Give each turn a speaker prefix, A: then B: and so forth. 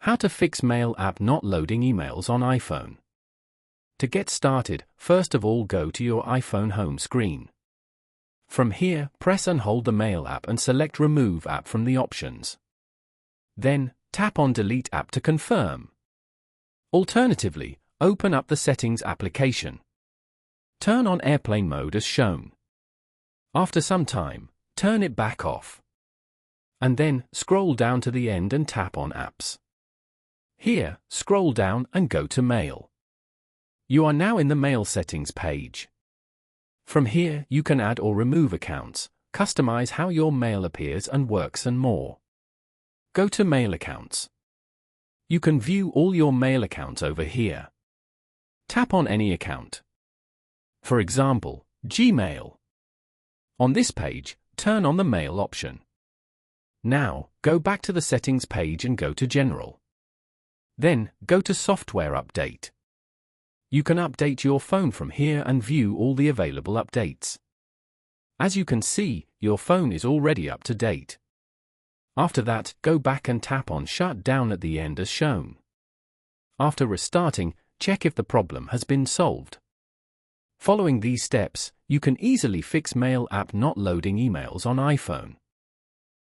A: How to fix Mail app not loading emails on iPhone. To get started, first of all go to your iPhone home screen. From here, press and hold the Mail app and select Remove app from the options. Then, tap on Delete app to confirm. Alternatively, open up the Settings application. Turn on airplane mode as shown. After some time, turn it back off. And then, scroll down to the end and tap on Apps. Here, scroll down and go to Mail. You are now in the Mail settings page. From here, you can add or remove accounts, customize how your mail appears and works and more. Go to Mail Accounts. You can view all your mail accounts over here. Tap on any account. For example, Gmail. On this page, turn on the Mail option. Now, go back to the Settings page and go to General. Then, go to Software Update. You can update your phone from here and view all the available updates. As you can see, your phone is already up to date. After that, go back and tap on Shut Down at the end as shown. After restarting, check if the problem has been solved. Following these steps, you can easily fix Mail app not loading emails on iPhone.